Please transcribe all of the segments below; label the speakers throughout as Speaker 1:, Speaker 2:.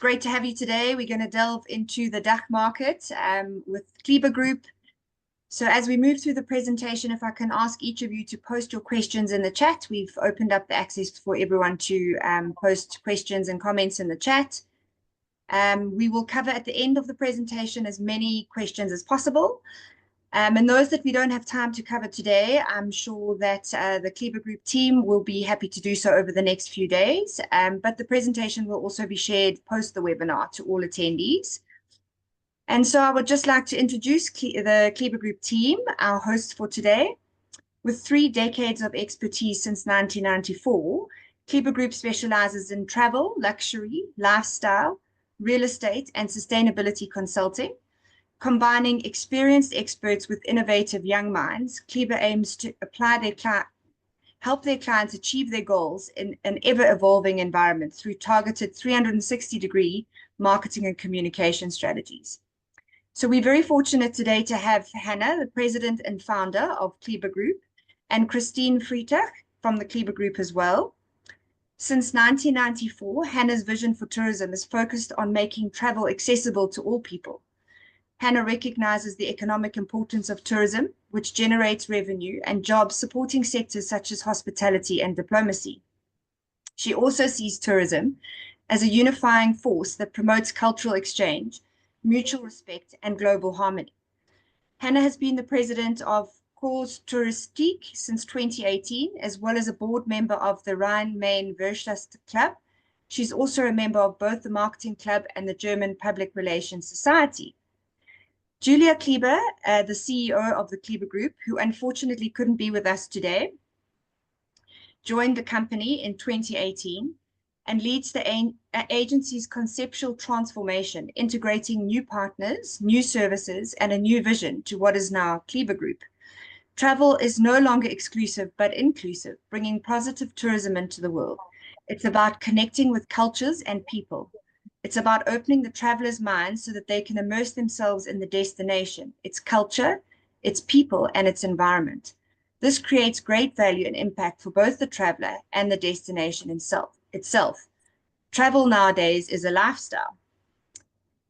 Speaker 1: great to have you today. We're going to delve into the DACH market with KLEBER Group. So as we move through the presentation, if I can ask each of you to post your questions in the chat. We've opened up the access for everyone to post questions and comments in the chat. We will cover at the end of the presentation as many questions as possible. And those that we don't have time to cover today, I'm sure that the KLEBER Group team will be happy to do so over the next few days. But the presentation will also be shared post the webinar to all attendees. And so I would just like to introduce the KLEBER Group team, our host for today. With 3 decades of expertise since 1994, KLEBER Group specializes in travel, luxury, lifestyle, real estate, and sustainability consulting. Combining experienced experts with innovative young minds, KLEBER aims to help their clients achieve their goals in an ever-evolving environment through targeted 360-degree marketing and communication strategies. So we're very fortunate today to have Hannah, the president and founder of KLEBER Group, and Christine Freitag from the KLEBER Group as well. Since 1994, Hannah's vision for tourism is focused on making travel accessible to all people. Hannah recognizes the economic importance of tourism, which generates revenue and jobs supporting sectors such as hospitality and diplomacy. She also sees tourism as a unifying force that promotes cultural exchange, mutual respect, and global harmony. Hannah has been the president of Cause Touristique since 2018, as well as a board member of the Rhein-Main-Wirtschaft Club. She's also a member of both the Marketing Club and the German Public Relations Society. Julia Kleber, the CEO of the KLEBER Group, who unfortunately couldn't be with us today, joined the company in 2018 and leads the agency's conceptual transformation, integrating new partners, new services, and a new vision to what is now KLEBER Group. Travel is no longer exclusive, but inclusive, bringing positive tourism into the world. It's about connecting with cultures and people. It's about opening the traveler's mind so that they can immerse themselves in the destination, its culture, its people, and its environment. This creates great value and impact for both the traveler and the destination itself. Travel nowadays is a lifestyle.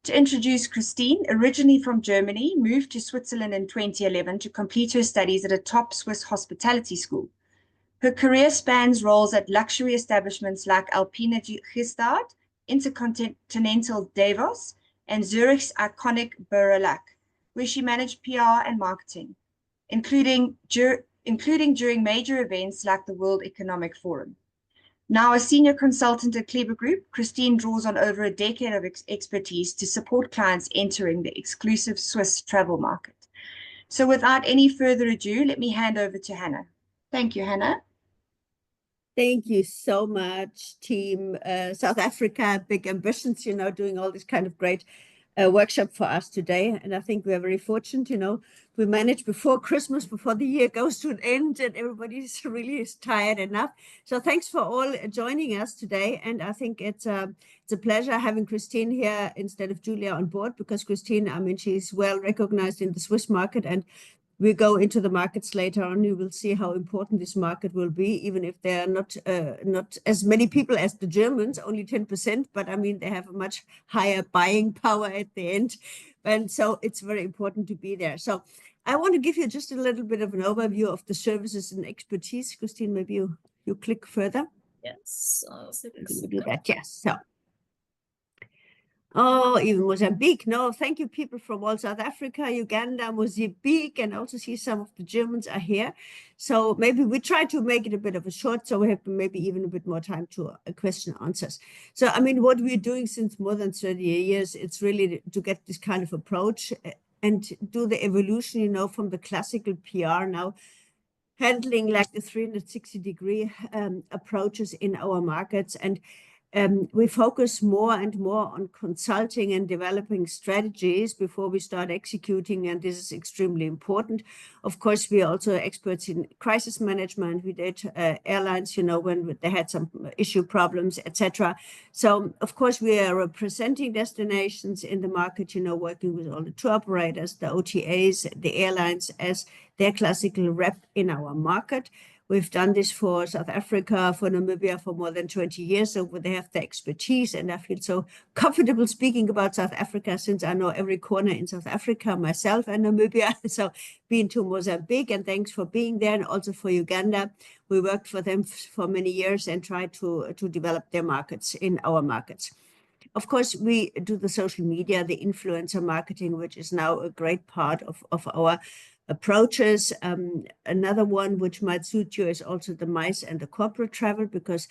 Speaker 1: To introduce Christine, originally from Germany, moved to Switzerland in 2011 to complete her studies at a top Swiss hospitality school. Her career spans roles at luxury establishments like Alpine Gestad, Intercontinental Davos, and Zurich's iconic Beurre Lac, where she managed PR and marketing, including during major events like the World Economic Forum. Now a senior consultant at KLEBER Group, Christine draws on over a decade of expertise to support clients entering the exclusive Swiss travel market. So without any further ado, let me hand over to Hannah. Thank you, Hannah.
Speaker 2: Thank you so much, team. South Africa, big ambitions, doing all this kind of great workshop for us today. And I think we're very fortunate, we managed before Christmas, before the year goes to an end, and everybody's really tired enough. So thanks for all joining us today. And I think it's a pleasure having Christine here instead of Julia on board, because Christine, she's well recognized in the Swiss market, and we go into the markets later on. You will see how important this market will be, even if there are not as many people as the Germans, only 10%, but they have a much higher buying power at the end. And so it's very important to be there. So I want to give you just a little bit of an overview of the services and expertise. Christine, maybe you click further.
Speaker 3: Yes,
Speaker 2: you do that. Yes. So. Oh, even Mozambique. No, thank you, people from all South Africa, Uganda, Mozambique, and also see some of the Germans are here. So maybe we try to make it a bit of a short, so we have maybe even a bit more time to question answers. So, what we're doing since more than 30 years, it's really to get this kind of approach and do the evolution, from the classical PR now, handling like the 360-degree approaches in our markets. And we focus more and more on consulting and developing strategies before we start executing, and this is extremely important. Of course, we are also experts in crisis management. We did airlines, when they had some issue problems, etc. So, of course, we are representing destinations in the market, working with all the tour operators, the OTAs, the airlines as their classical rep in our market. We've done this for South Africa, for Namibia for more than 20 years, so they have the expertise, and I feel so comfortable speaking about South Africa since I know every corner in South Africa, myself and Namibia. So been to Mozambique, and thanks for being there, and also for Uganda. We worked for them for many years and tried to develop their markets in our markets. Of course, we do the social media, the influencer marketing, which is now a great part of our approaches. Another one which might suit you is also the MICE and the corporate travel, because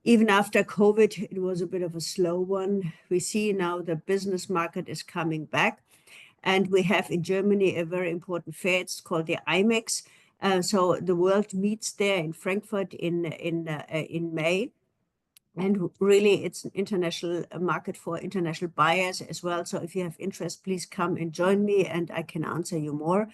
Speaker 2: even after COVID, it was a bit of a slow one. We see now the business market is coming back, and we have in Germany a very important fair. It's called the IMEX. So the world meets there in Frankfurt in May. And really, it's an international market for international buyers as well. So if you have interest, please come and join me, and I can answer you more.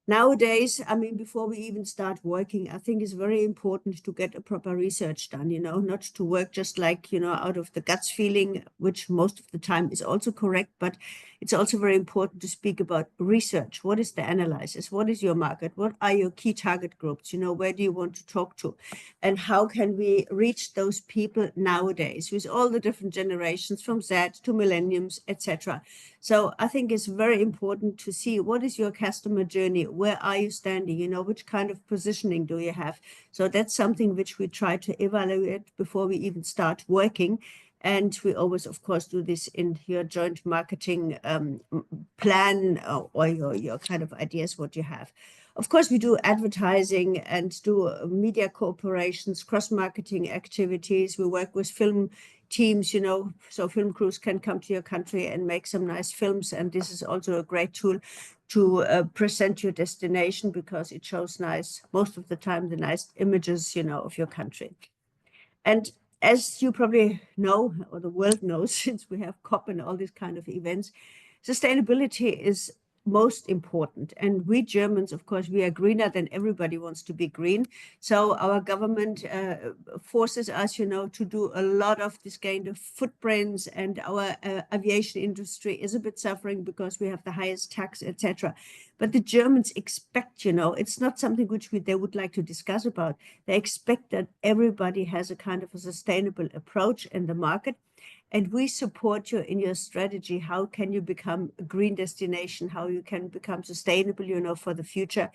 Speaker 2: Nowadays, I mean, before we even start working, I think it's very important to get a proper research done, not to work just like, out of the guts feeling, which most of the time is also correct, but it's also very important to speak about research. What is the analysis? What is your market? What are your key target groups? Where do you want to talk to? And how can we reach those people nowadays with all the different generations from Z to millenniums, etc. So I think it's very important to see what is your customer journey, where are you standing, which kind of positioning do you have? So that's something which we try to evaluate before we even start working. And we always, of course, do this in your joint marketing plan or your kind of ideas, what you have. Of course, we do advertising and do media cooperations, cross-marketing activities. We work with film teams, so film crews can come to your country and make some nice films. And this is also a great tool to present your destination, because it shows most of the time, the nice images, of your country. And as you probably know, or the world knows, since we have COP and all these kind of events, sustainability is most important. And we Germans, of course, we are greener than everybody wants to be green. So our government forces us, to do a lot of this kind of footprints, and our aviation industry is a bit suffering because we have the highest tax, etc. But the Germans expect, it's not something which they would like to discuss about. They expect that everybody has a kind of a sustainable approach in the market. And we support you in your strategy. How can you become a green destination? How you can become sustainable, for the future?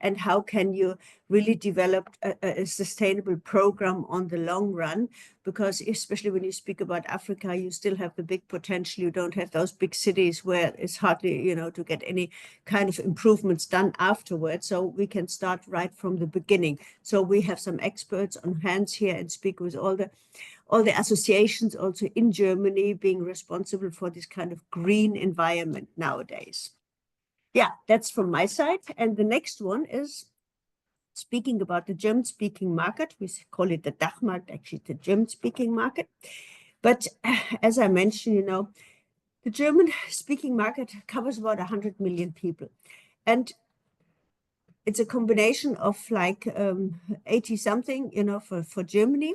Speaker 2: And how can you really develop a sustainable program on the long run? Because especially when you speak about Africa, you still have the big potential. You don't have those big cities where it's hardly, to get any kind of improvements done afterwards. So we can start right from the beginning. So we have some experts on hands here and speak with all the associations also in Germany being responsible for this kind of green environment nowadays. Yeah, that's from my side. And the next one is speaking about the German-speaking market. We call it the DACH market, actually the German-speaking market. But as I mentioned, the German-speaking market covers about 100 million people. And it's a combination of like 80 something, for Germany.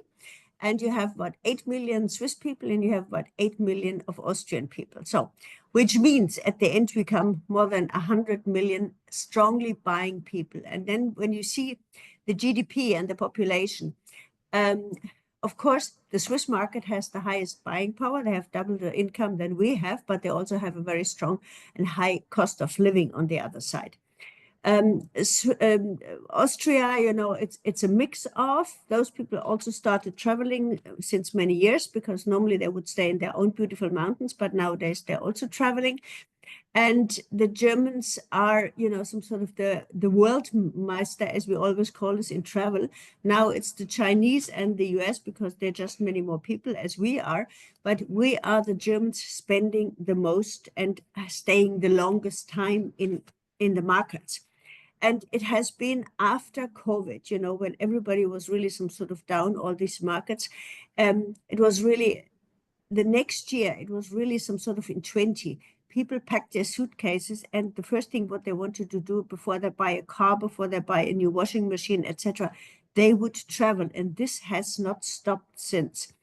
Speaker 2: And you have about 8 million Swiss people, and you have about 8 million of Austrian people. So, which means at the end, we come more than 100 million strongly buying people. And then when you see the GDP and the population, of course, the Swiss market has the highest buying power. They have double the income than we have, but they also have a very strong and high cost of living on the other side. Austria, it's a mix of those people also started traveling since many years, because normally they would stay in their own beautiful mountains, but nowadays they're also traveling. And the Germans are, some sort of the world master, as we always call us in travel. Now it's the Chinese and the US, because they're just many more people as we are. But we are the Germans spending the most and staying the longest time in the markets. And it has been after COVID, when everybody was really some sort of down, all these markets. It was really the next year, it was really some sort of in 20. People packed their suitcases, and the first thing what they wanted to do before they buy a car, before they buy a new washing machine, etc., they would travel. And this has not stopped since.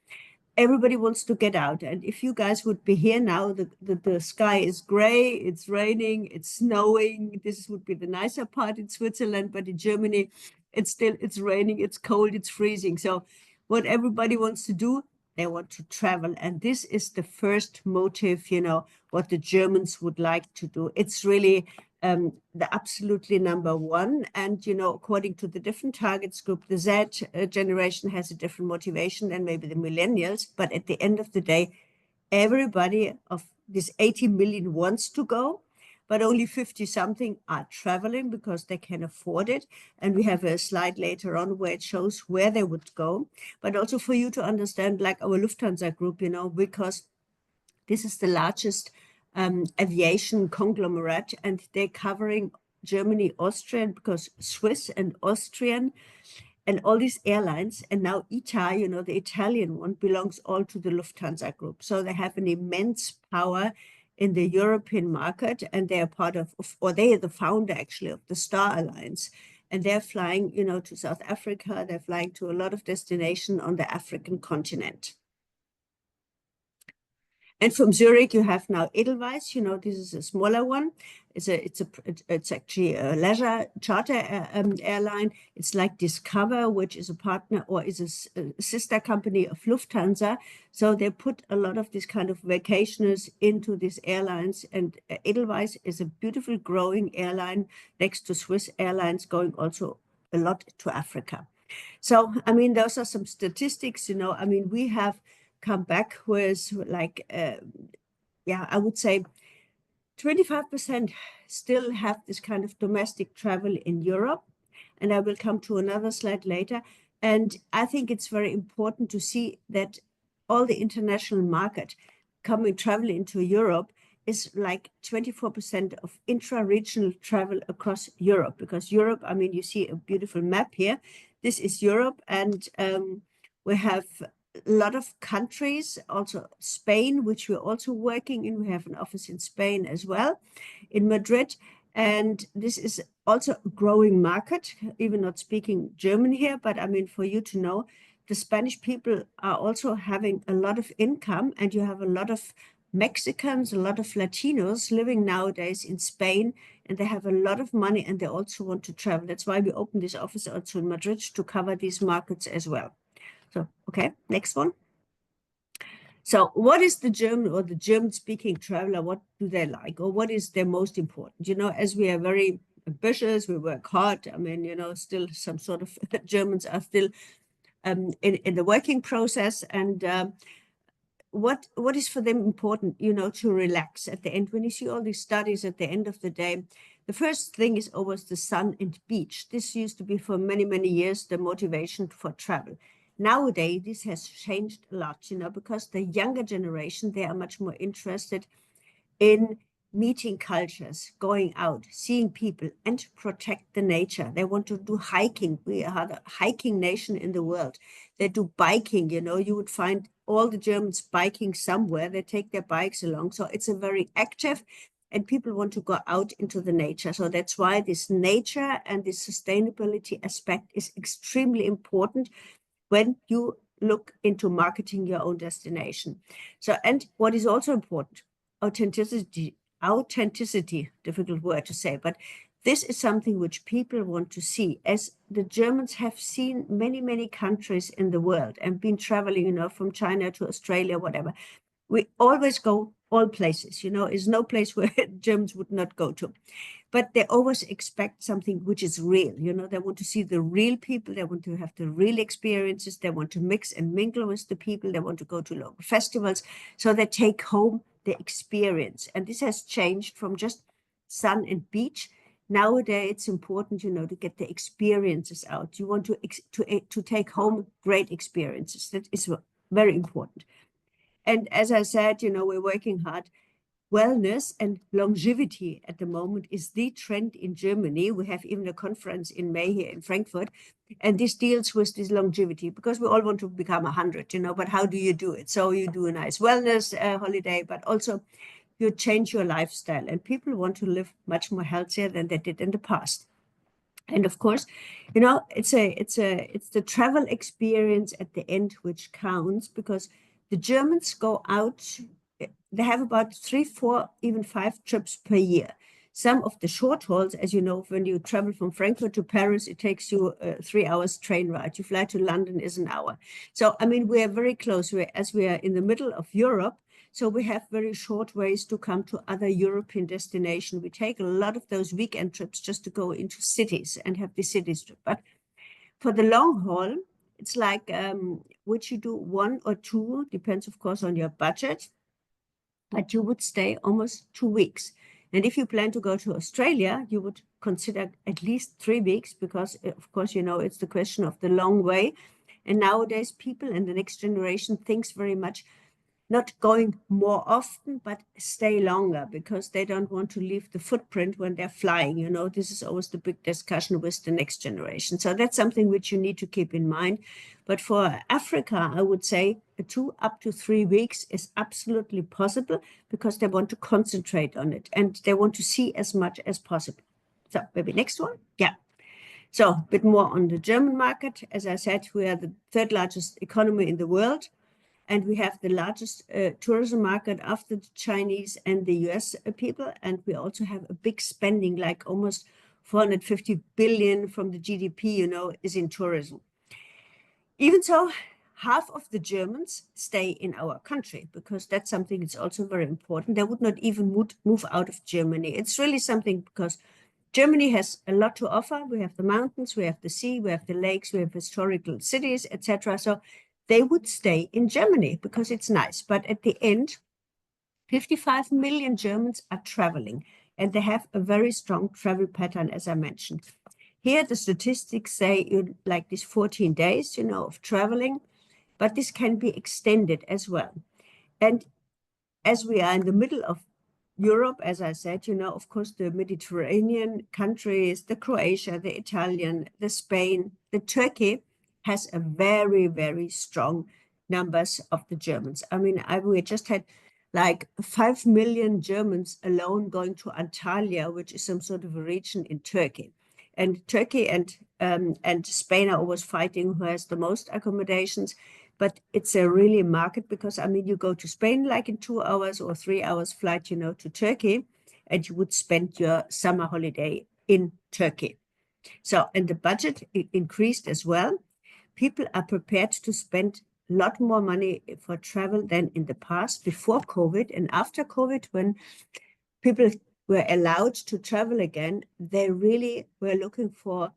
Speaker 2: Everybody wants to get out. And if you guys would be here now, the sky is gray, it's raining, it's snowing. This would be the nicer part in Switzerland, but in Germany, it's raining, it's cold, it's freezing. So what everybody wants to do, they want to travel. And this is the first motive, what the Germans would like to do. It's really the absolutely number one. And, according to the different targets group, the Z generation has a different motivation than maybe the millennials. But at the end of the day, everybody of this 80 million wants to go, but only 50 something are traveling because they can afford it. And we have a slide later on where it shows where they would go. But also for you to understand, like our Lufthansa group, because this is the largest aviation conglomerate, and they're covering Germany, Austria, because Swiss and Austrian and all these airlines, and now ITA, the Italian one, belongs all to the Lufthansa group. So they have an immense power in the European market, and they are part of, or they are the founder actually of the Star Alliance. And they're flying, to South Africa. They're flying to a lot of destinations on the African continent. And from Zurich, you have now Edelweiss. This is a smaller one. It's actually a leisure charter airline. It's like Discover, which is a partner or is a sister company of Lufthansa. So they put a lot of this kind of vacationers into these airlines. And Edelweiss is a beautiful growing airline next to Swiss Airlines, going also a lot to Africa. So, those are some statistics, we have come back with like, I would say 25% still have this kind of domestic travel in Europe. And I will come to another slide later. And I think it's very important to see that all the international market travel into Europe is like 24% of intra-regional travel across Europe, because Europe, you see a beautiful map here. This is Europe, and we have a lot of countries, also Spain, which we're also working in. We have an office in Spain as well, in Madrid. And this is also a growing market, even not speaking German here. But for you to know, the Spanish people are also having a lot of income, and you have a lot of Mexicans, a lot of Latinos living nowadays in Spain, and they have a lot of money, and they also want to travel. That's why we opened this office also in Madrid to cover these markets as well. So, okay, next one. So what is the German or the German-speaking traveler? What do they like, or what is their most important? As we are very ambitious, we work hard. Still some sort of Germans are still in the working process. And what is for them important, to relax at the end. When you see all these studies at the end of the day, the first thing is always the sun and beach. This used to be for many, many years the motivation for travel. Nowadays, this has changed a lot, because the younger generation, they are much more interested in meeting cultures, going out, seeing people, and protect the nature. They want to do hiking. We are the hiking nation in the world. They do biking, you would find all the Germans biking somewhere. They take their bikes along. So it's a very active, and people want to go out into the nature. So that's why this nature and this sustainability aspect is extremely important when you look into marketing your own destination. So, and what is also important, authenticity, difficult word to say, but this is something which people want to see, as the Germans have seen many, many countries in the world and been traveling, from China to Australia, whatever. We always go all places, is no place where Germans would not go to. But they always expect something which is real, they want to see the real people, they want to have the real experiences, they want to mix and mingle with the people, they want to go to local festivals, so they take home the experience. And this has changed from just sun and beach. Nowadays, it's important, to get the experiences out. You want to take home great experiences. That is very important. And as I said, we're working hard. Wellness and longevity at the moment is the trend in Germany. We have even a conference in May here in Frankfurt, and this deals with this longevity, because we all want to become 100, but how do you do it? So you do a nice wellness holiday, but also you change your lifestyle, and people want to live much more healthier than they did in the past. And of course, it's the travel experience at the end which counts, because the Germans go out. They have about 3, 4, even 5 trips per year. Some of the short hauls, as you know, when you travel from Frankfurt to Paris, it takes you 3 hours train ride. You fly to London is an hour. So, I mean, we are very close as we are in the middle of Europe. So we have very short ways to come to other European destinations. We take a lot of those weekend trips just to go into cities and have the cities trip. But for the long haul, it's like which you do 1 or 2, depends, of course, on your budget. But you would stay almost 2 weeks. And if you plan to go to Australia, you would consider at least 3 weeks because, of course, you know, it's the question of the long way. And nowadays, people in the next generation thinks very much not going more often, but stay longer because they don't want to leave the footprint when they're flying. You know, this is always the big discussion with the next generation. So that's something which you need to keep in mind. But for Africa, I would say 2 up to 3 weeks is absolutely possible because they want to concentrate on it and they want to see as much as possible. So maybe next one. Yeah. So a bit more on the German market. As I said, we are the 3rd largest economy in the world. And we have the largest tourism market after the Chinese and the US people. And we also have a big spending, like almost 450 billion from the GDP, you know, is in tourism. Even so, half of the Germans stay in our country because that's something that's also very important. They would not even move out of Germany. It's really something because Germany has a lot to offer. We have the mountains, we have the sea, we have the lakes, we have historical cities, etc. So they would stay in Germany because it's nice. But at the end, 55 million Germans are traveling and they have a very strong travel pattern, as I mentioned. Here, the statistics say you like these 14 days, you know, of traveling, but this can be extended as well. And as we are in the middle of Europe, as I said, you know, of course, the Mediterranean countries, the Croatia, the Italian, the Spain, the Turkey, has a very, very strong numbers of the Germans. I mean, we just had like 5 million Germans alone going to Antalya, which is some sort of a region in Turkey. And Turkey and Spain are always fighting who has the most accommodations. But it's a really market because, I mean, you go to Spain like in 2 hours or 3 hours flight, you know, to Turkey, and you would spend your summer holiday in Turkey. So, and the budget increased as well. People are prepared to spend a lot more money for travel than in the past, before COVID and after COVID, when people were allowed to travel again. They really were looking for,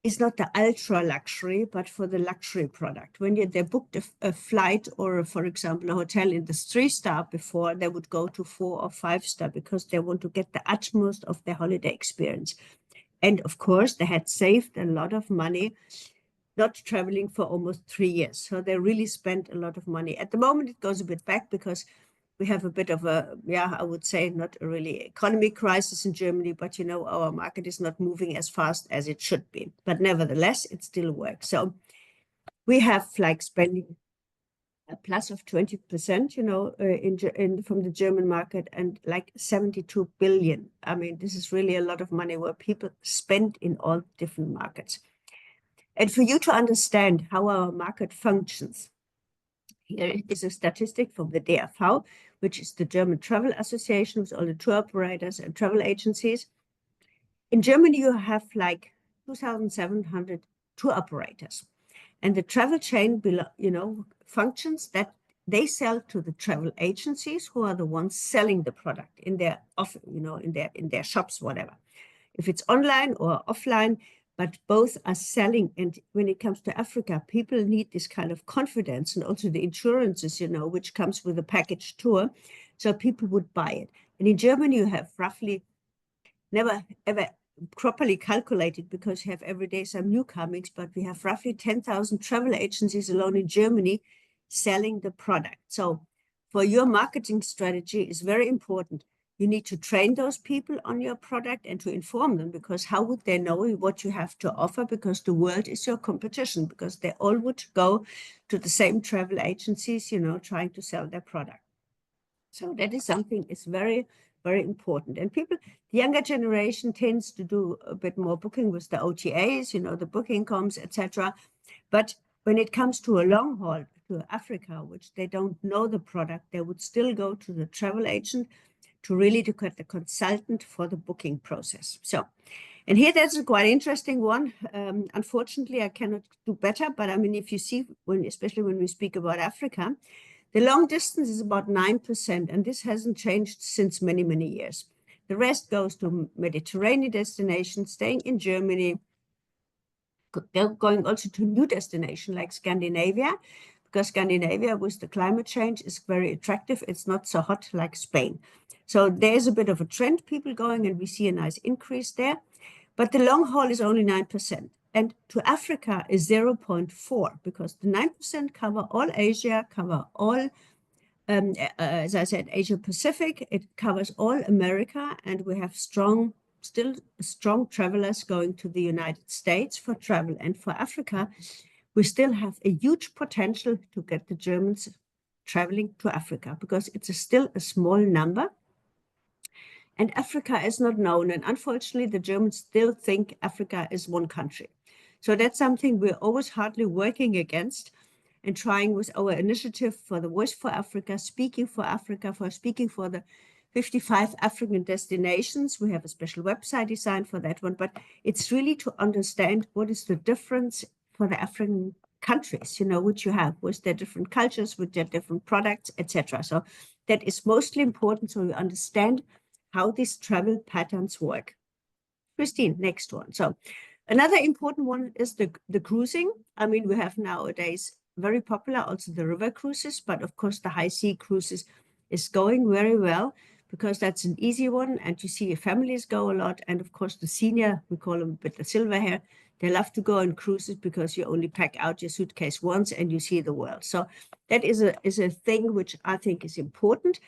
Speaker 2: it's not the ultra luxury, but for the luxury product. When they booked a flight or, for example, a hotel in the 3-star before, they would go to 4 or 5-star because they want to get the utmost of their holiday experience. And of course, they had saved a lot of money not traveling for almost 3 years. So they really spent a lot of money. At the moment, it goes a bit back because we have a bit of a, I would say not a really economic crisis in Germany, but you know, our market is not moving as fast as it should be. But nevertheless, it still works. So we have like spending a plus of 20%, you know, from the German market, and like 72 billion. I mean, this is really a lot of money where people spend in all different markets. And for you to understand how our market functions, here is a statistic from the DAV, which is the German Travel Association with all the tour operators and travel agencies. In Germany, you have like 2,700 tour operators. And the travel chain, you know, functions that they sell to the travel agencies who are the ones selling the product in their you know, in their shops, whatever. If it's online or offline, but both are selling. And when it comes to Africa, people need this kind of confidence and also the insurances, you know, which comes with a package tour. So people would buy it. And in Germany, you have roughly never ever properly calculated because you have every day some newcomings, but we have roughly 10,000 travel agencies alone in Germany selling the product. So for your marketing strategy is very important. You need to train those people on your product and to inform them, because how would they know what you have to offer? Because the world is your competition, because they all would go to the same travel agencies, you know, trying to sell their product. So that is something is very, very important. And people, the younger generation tends to do a bit more booking with the OTAs, you know, the booking.coms, etc. But when it comes to a long haul to Africa, which they don't know the product, they would still go to the travel agent to really to get the consultant for the booking process. So, and here that's a quite interesting one. Unfortunately, I cannot do better, but I mean, if you see, especially when we speak about Africa, the long distance is about 9%, and this hasn't changed since many, many years. The rest goes to Mediterranean destinations, staying in Germany, going also to new destinations like Scandinavia, because Scandinavia with the climate change is very attractive. It's not so hot like Spain. So there's a bit of a trend, people going, and we see a nice increase there. But the long haul is only 9%. And to Africa is 0.4, because the 9% cover all Asia, cover all, as I said, Asia Pacific. It covers all America, and we have still strong travelers going to the United States for travel. And for Africa, we still have a huge potential to get the Germans traveling to Africa, because it's still a small number. And Africa is not known. And unfortunately, the Germans still think Africa is one country. So that's something we're always hardly working against and trying with our initiative for the Voice for Africa, speaking for the 55 African destinations. We have a special website designed for that one, but it's really to understand what is the difference for the African countries, which you have with their different cultures, with their different products, etc. So that is mostly important, so you understand how these travel patterns work. Christine, next one. So another important one is the cruising. I mean, we have nowadays very popular also the river cruises, but of course the high sea cruises is going very well, because that's an easy one, and you see families go a lot. And of course the senior, we call them a bit the silver hair, they love to go on cruises because you only pack out your suitcase once and you see the world. So that is a thing which I think is important.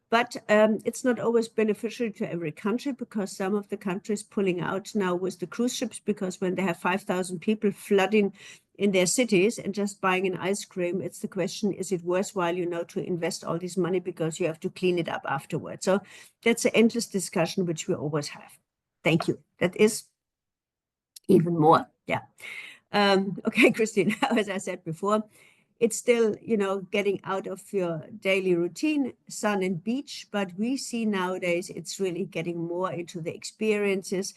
Speaker 2: But it's not always beneficial to every country, because some of the countries pulling out now with the cruise ships, because when they have 5,000 people flooding in their cities and just buying an ice cream, it's the question, is it worthwhile, to invest all this money, because you have to clean it up afterwards. So that's an endless discussion which we always have. Thank you. That is even more. Yeah. Okay, Christine, as I said before, it's still, getting out of your daily routine, sun and beach, but we see nowadays it's really getting more into the experiences,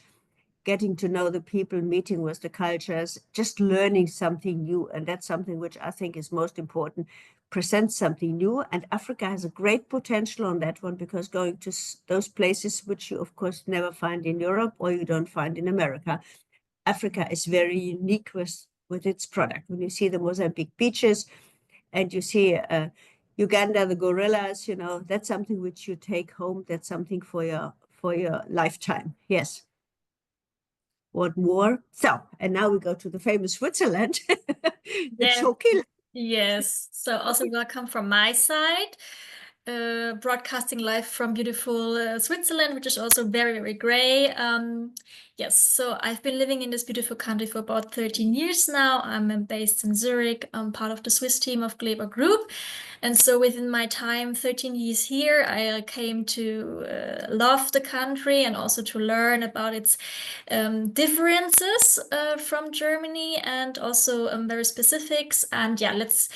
Speaker 2: getting to know the people, meeting with the cultures, just learning something new. And that's something which I think is most important, present something new. And Africa has a great potential on that one, because going to those places which you, of course, never find in Europe or you don't find in America, Africa is very unique with its product. When you see the Mozambique beaches and you see Uganda, the gorillas, that's something which you take home. That's something for your lifetime. Yes. What more? So, and now we go to the famous Switzerland.
Speaker 3: Yes. So also welcome from my side. Broadcasting live from beautiful Switzerland, which is also very, very gray. Yes, so I've been living in this beautiful country for about 13 years now. I'm based in Zurich. I'm part of the Swiss team of KLEBER Group. And so within my time, 13 years here, I came to love the country and also to learn about its differences from Germany, and also very specifics. And yeah, let's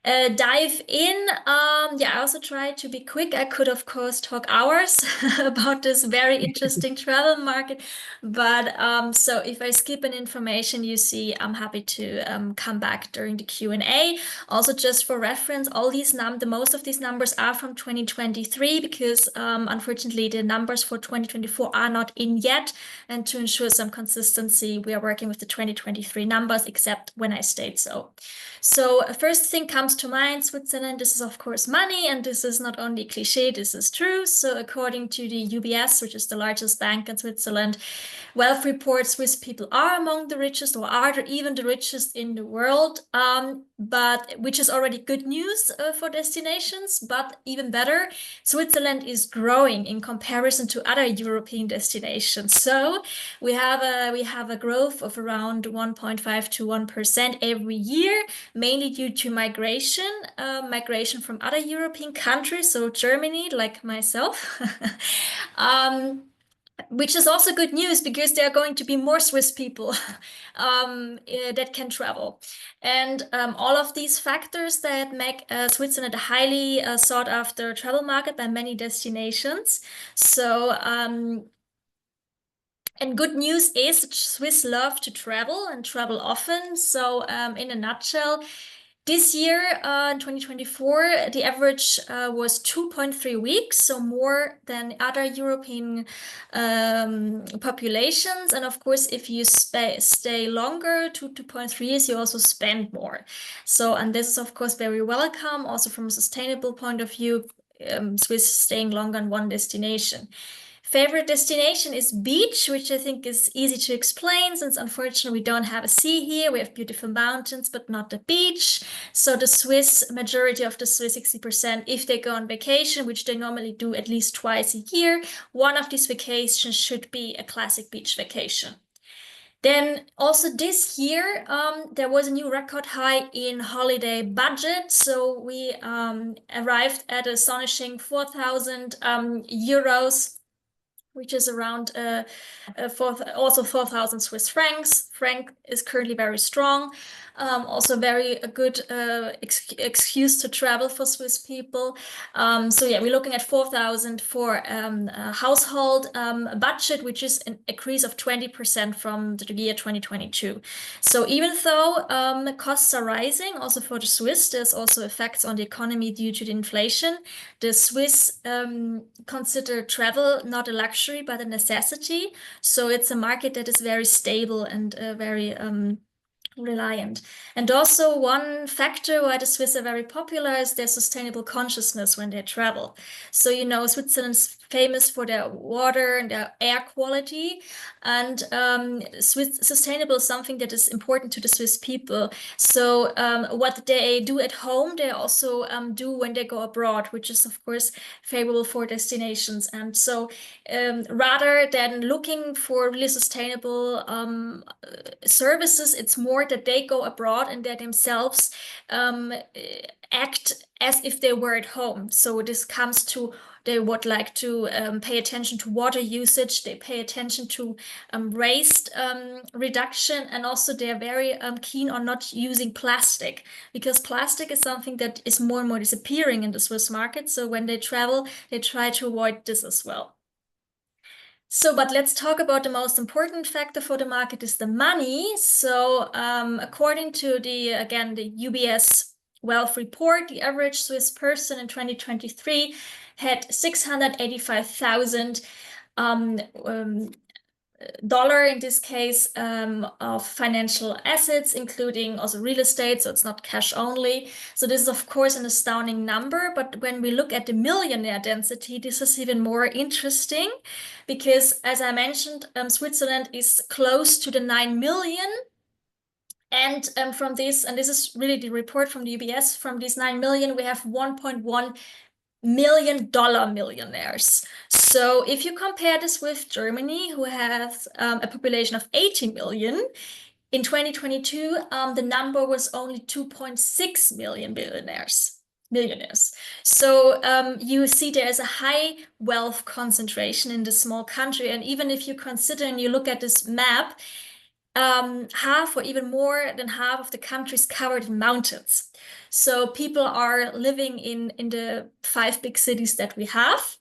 Speaker 3: dive in. I also tried to be quick. I could, of course, talk hours about this very interesting travel market. But so if I skip an information you see, I'm happy to come back during the Q&A. Also, just for reference, the most of these numbers are from 2023, because unfortunately the numbers for 2024 are not in yet. And to ensure some consistency, we are working with the 2023 numbers, except when I state so. So first thing comes to mind, Switzerland. This is of course money, and this is not only cliche, this is true. So according to the UBS, which is the largest bank in Switzerland, wealth report, Swiss people are among the richest, or are even the richest in the world, but which is already good news for destinations. But even better, Switzerland is growing in comparison to other European destinations. So we have a growth of around 1.5 to 1% every year, mainly due to migration from other European countries, so Germany, like myself. which is also good news because there are going to be more Swiss people that can travel. And all of these factors that make Switzerland a highly sought after travel market by many destinations. So, and good news is that Swiss love to travel and travel often. So in a nutshell, this year, in 2024, the average was 2.3 weeks, so more than other European populations. And of course, if you stay longer, 2.3 years, you also spend more. So, and this is of course very welcome, also from a sustainable point of view, Swiss staying longer in one destination. Favorite destination is beach, which I think is easy to explain since unfortunately we don't have a sea here. We have beautiful mountains, but not the beach. So the Swiss, majority of the Swiss, 60%, if they go on vacation, which they normally do at least twice a year, one of these vacations should be a classic beach vacation. Then also this year, there was a new record high in holiday budget. So we arrived at an astonishing 4,000 euros, which is around also 4,000 Swiss francs. Franc is currently very strong. Also very a good excuse to travel for Swiss people. So yeah, we're looking at 4,000 for a household budget, which is an increase of 20% from the year 2022. So even though costs are rising, also for the Swiss, there's also effects on the economy due to the inflation. The Swiss consider travel not a luxury, but a necessity. So it's a market that is very stable and very reliant. And also one factor why the Swiss are very popular is their sustainable consciousness when they travel. So, you know, Switzerland's famous for their water and their air quality, and sustainable is something that is important to the Swiss people. So what they do at home, they also do when they go abroad, which is of course favorable for destinations. And so rather than looking for really sustainable services, it's more that they go abroad and they themselves act as if they were at home. So this comes to they would like to pay attention to water usage, they pay attention to waste reduction, and also they're very keen on not using plastic, because plastic is something that is more and more disappearing in the Swiss market. So when they travel, they try to avoid this as well. So, but let's talk about the most important factor for the market is the money. So according to the UBS Wealth Report, the average Swiss person in 2023 had 685,000 dollar in this case of financial assets, including also real estate, so it's not cash only. So this is of course an astounding number, but when we look at the millionaire density, this is even more interesting because, as I mentioned, Switzerland is close to the 9 million. And from this, and this is really the report from the UBS, from these 9 million, we have $1.1 million millionaires. So if you compare this with Germany, who has a population of 80 million, in 2022, the number was only 2.6 million millionaires. So you see there is a high wealth concentration in this small country. And even if you consider and you look at this map, half or even more than half of the country is covered in mountains. So people are living in the 5 big cities that we have.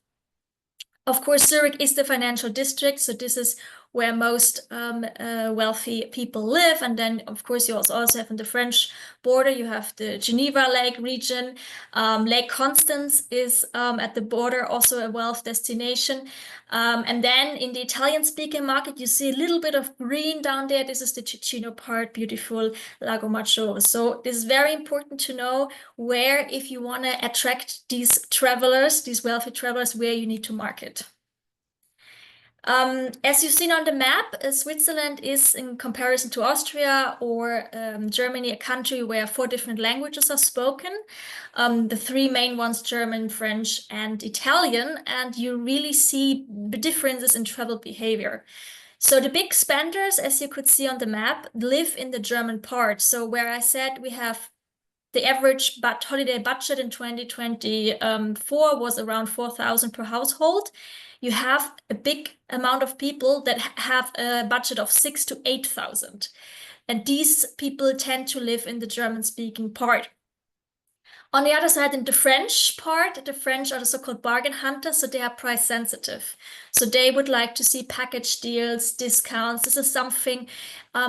Speaker 3: Of course, Zurich is the financial district, so this is where most wealthy people live. And then, of course, you also have on the French border, you have the Geneva Lake region. Lake Constance is at the border, also a wealth destination. And then in the Italian-speaking market, you see a little bit of green down there. This is the Ticino part, beautiful Lago Maggiore. So this is very important to know where, if you want to attract these travelers, these wealthy travelers, where you need to market. As you've seen on the map, Switzerland is, in comparison to Austria or Germany, a country where 4 different languages are spoken. The 3 main ones, German, French, and Italian, and you really see the differences in travel behavior. So the big spenders, as you could see on the map, live in the German part. So where I said we have the average holiday budget in 2024 was around 4,000 per household. You have a big amount of people that have a budget of 6,000 to 8,000. And these people tend to live in the German-speaking part. On the other side, in the French part, the French are the so-called bargain hunters, so they are price sensitive. So they would like to see package deals, discounts. This is something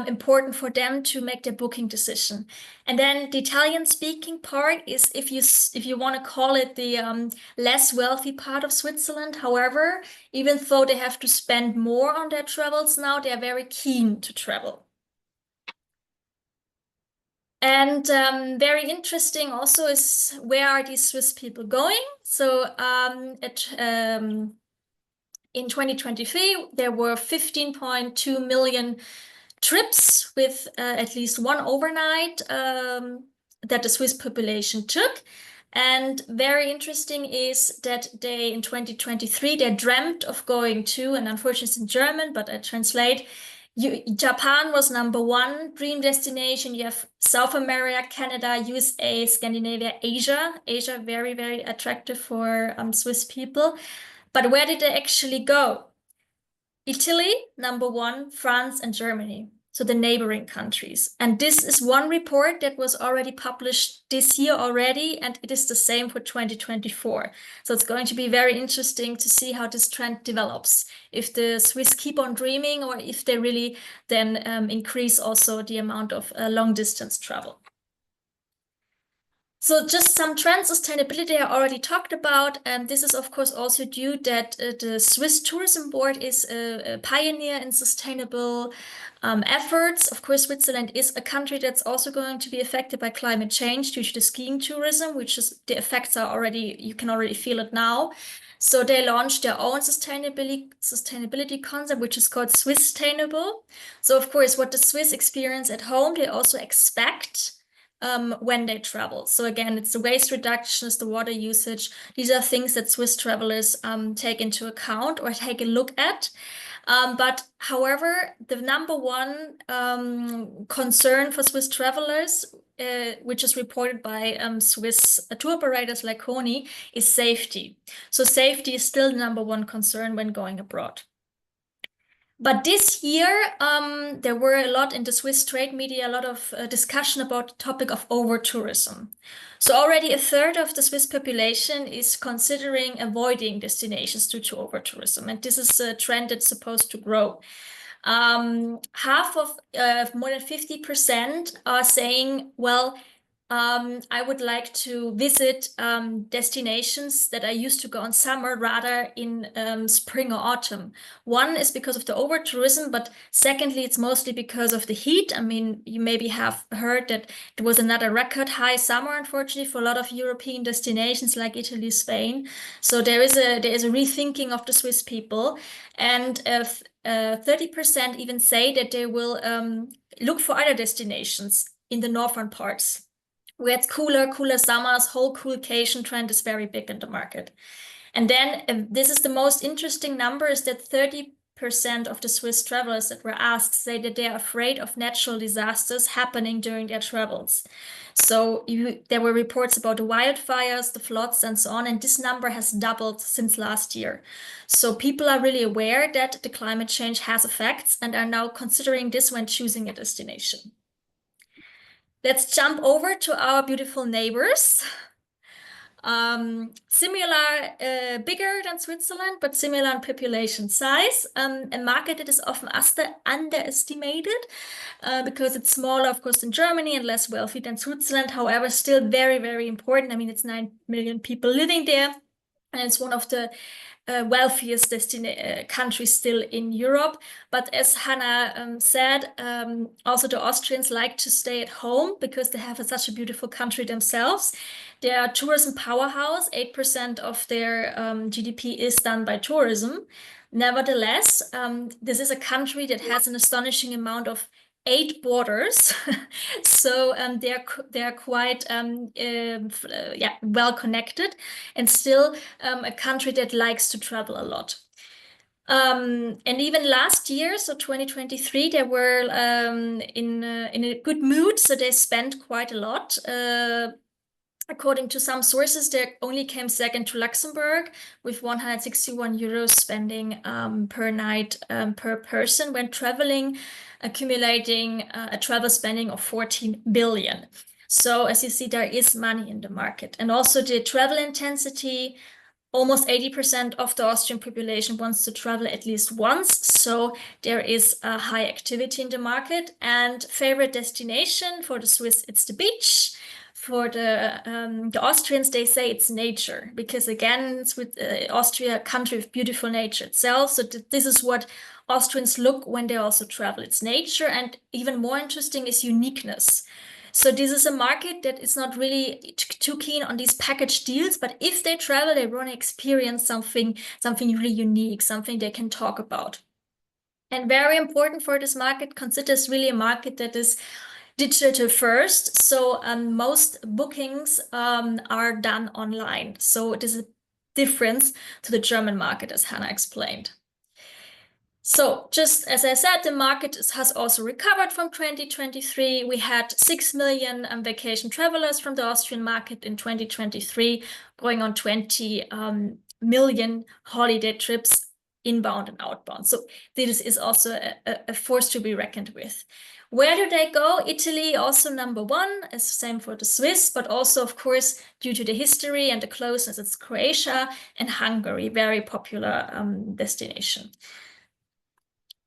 Speaker 3: important for them to make their booking decision. And then the Italian-speaking part is, if you want to call it, the less wealthy part of Switzerland. However, even though they have to spend more on their travels now, they are very keen to travel. And very interesting also is, where are these Swiss people going? So in 2023, there were 15.2 million trips with at least one overnight that the Swiss population took. And very interesting is that in 2023, they dreamt of going to, and unfortunately it's in German, but I translate, Japan was #1 dream destination. You have South America, Canada, USA, Scandinavia, Asia. Asia, very, very attractive for Swiss people. But where did they actually go? Italy, #1, France, and Germany. So the neighboring countries. And this is one report that was already published this year already, and it is the same for 2024. So it's going to be very interesting to see how this trend develops. If the Swiss keep on dreaming, or if they really then increase also the amount of long distance travel. So just some trends, sustainability I already talked about, and this is of course also due that the Swiss Tourism Board is a pioneer in sustainable efforts. Of course, Switzerland is a country that's also going to be affected by climate change due to the skiing tourism, which is, the effects are already, you can already feel it now. So they launched their own sustainability concept, which is called Swiss Sustainable. So of course, what the Swiss experience at home, they also expect when they travel. So again, it's the waste reduction, it's the water usage. These are things that Swiss travelers take into account or take a look at. But however, the #1 concern for Swiss travelers, which is reported by Swiss tour operators like Kony, is safety. So safety is still the #1 concern when going abroad. But this year, there were a lot in the Swiss trade media, a lot of discussion about the topic of over-tourism. So already a third of the Swiss population is considering avoiding destinations due to over-tourism. And this is a trend that's supposed to grow. Half of, more than 50% are saying, well, I would like to visit destinations that I used to go in summer rather in spring or autumn. One is because of the over-tourism, but secondly, it's mostly because of the heat. I mean, you maybe have heard that it was another record high summer, unfortunately, for a lot of European destinations like Italy, Spain. So there is a rethinking of the Swiss people, and 30% even say that they will look for other destinations in the northern parts, where it's cooler summers. Whole coolcation trend is very big in the market. And then this is the most interesting number, is that 30% of the Swiss travelers that were asked say that they are afraid of natural disasters happening during their travels. So there were reports about the wildfires, the floods, and so on, and this number has doubled since last year. So people are really aware that the climate change has effects and are now considering this when choosing a destination. Let's jump over to our beautiful neighbors. Similar, bigger than Switzerland, but similar in population size. A market that is often underestimated because it's smaller, of course, than Germany and less wealthy than Switzerland. However, still very, very important. I mean, it's 9 million people living there, and it's one of the wealthiest countries still in Europe. But as Hannah said, also the Austrians like to stay at home because they have such a beautiful country themselves. They are a tourism powerhouse. 8% of their GDP is done by tourism. Nevertheless, this is a country that has an astonishing amount of 8 borders. So they are quite well connected, and still a country that likes to travel a lot. And even last year, so 2023, they were in a good mood, so they spent quite a lot. According to some sources, they only came second to Luxembourg with 161 euros spending per night per person when traveling, accumulating a travel spending of 14 billion. So as you see, there is money in the market. And also the travel intensity, almost 80% of the Austrian population wants to travel at least once. So there is a high activity in the market. And favorite destination for the Swiss, it's the beach. For the Austrians, they say it's nature, because again, it's with Austria, a country of beautiful nature itself. So this is what Austrians look when they also travel. It's nature, and even more interesting is uniqueness. So this is a market that is not really too keen on these package deals, but if they travel, they want to experience something really unique, something they can talk about. And very important for this market, consider it's really a market that is digital first. So most bookings are done online. So it is a difference to the German market, as Hannah explained. So just as I said, the market has also recovered from 2023. We had 6 million vacation travelers from the Austrian market in 2023, going on 20 million holiday trips inbound and outbound. So this is also a force to be reckoned with. Where do they go? Italy, also number one, is the same for the Swiss, but also, of course, due to the history and the closeness, it's Croatia and Hungary, very popular destination.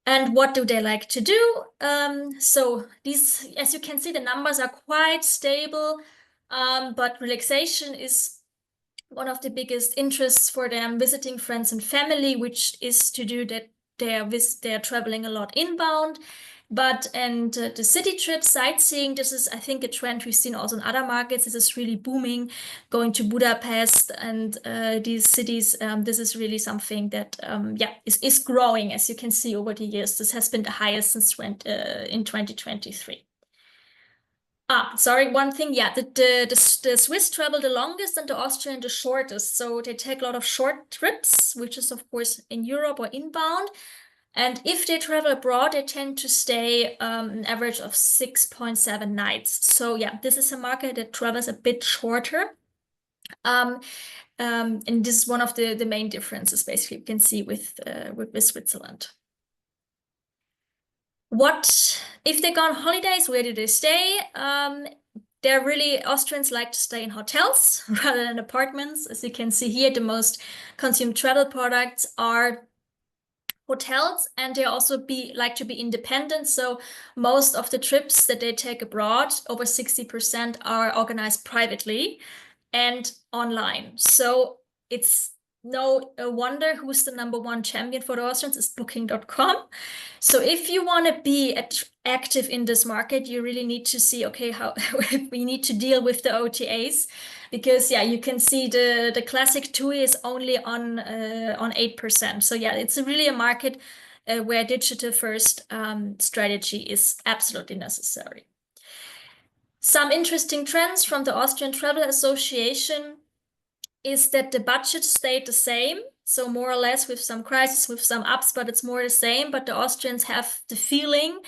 Speaker 3: And what do they like to do? So these, as you can see, the numbers are quite stable, but relaxation is one of the biggest interests for them, visiting friends and family, which is to do that they're traveling a lot inbound. And the city trip, sightseeing, this is, I think, a trend we've seen also in other markets. This is really booming, going to Budapest and these cities. This is really something that, is growing, as you can see over the years. This has been the highest since in 2023. Sorry, one thing, the Swiss travel the longest and the Austrian the shortest. So they take a lot of short trips, which is, of course, in Europe or inbound. And if they travel abroad, they tend to stay an average of 6.7 nights. So yeah, this is a market that travels a bit shorter. And this is one of the main differences, basically, you can see with Switzerland. What if they go on holidays? Where do they stay? They're really, Austrians like to stay in hotels rather than apartments. As you can see here, the most consumed travel products are hotels, and they also like to be independent. So most of the trips that they take abroad, over 60%, are organized privately and online. So it's no wonder who's the #1 champion for the Austrians is Booking.com. So if you want to be active in this market, you really need to see, okay, how we need to deal with the OTAs, because yeah, you can see the classic TUI is only on 8%. So yeah, it's really a market where digital first strategy is absolutely necessary. Some interesting trends from the Austrian Travel Association is that the budget stayed the same. So more or less, with some crisis, with some ups, but it's more the same. But the Austrians have the feeling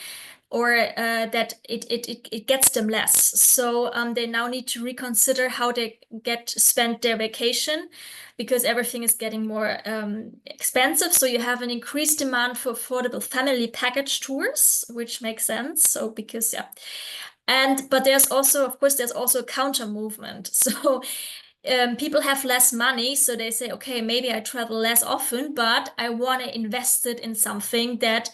Speaker 3: that it gets them less. So they now need to reconsider how they spend their vacation, because everything is getting more expensive. So you have an increased demand for affordable family package tours, which makes sense. So because, yeah. But there's also, of course, there's also a counter movement. So people have less money, so they say, okay, maybe I travel less often, but I want to invest it in something that,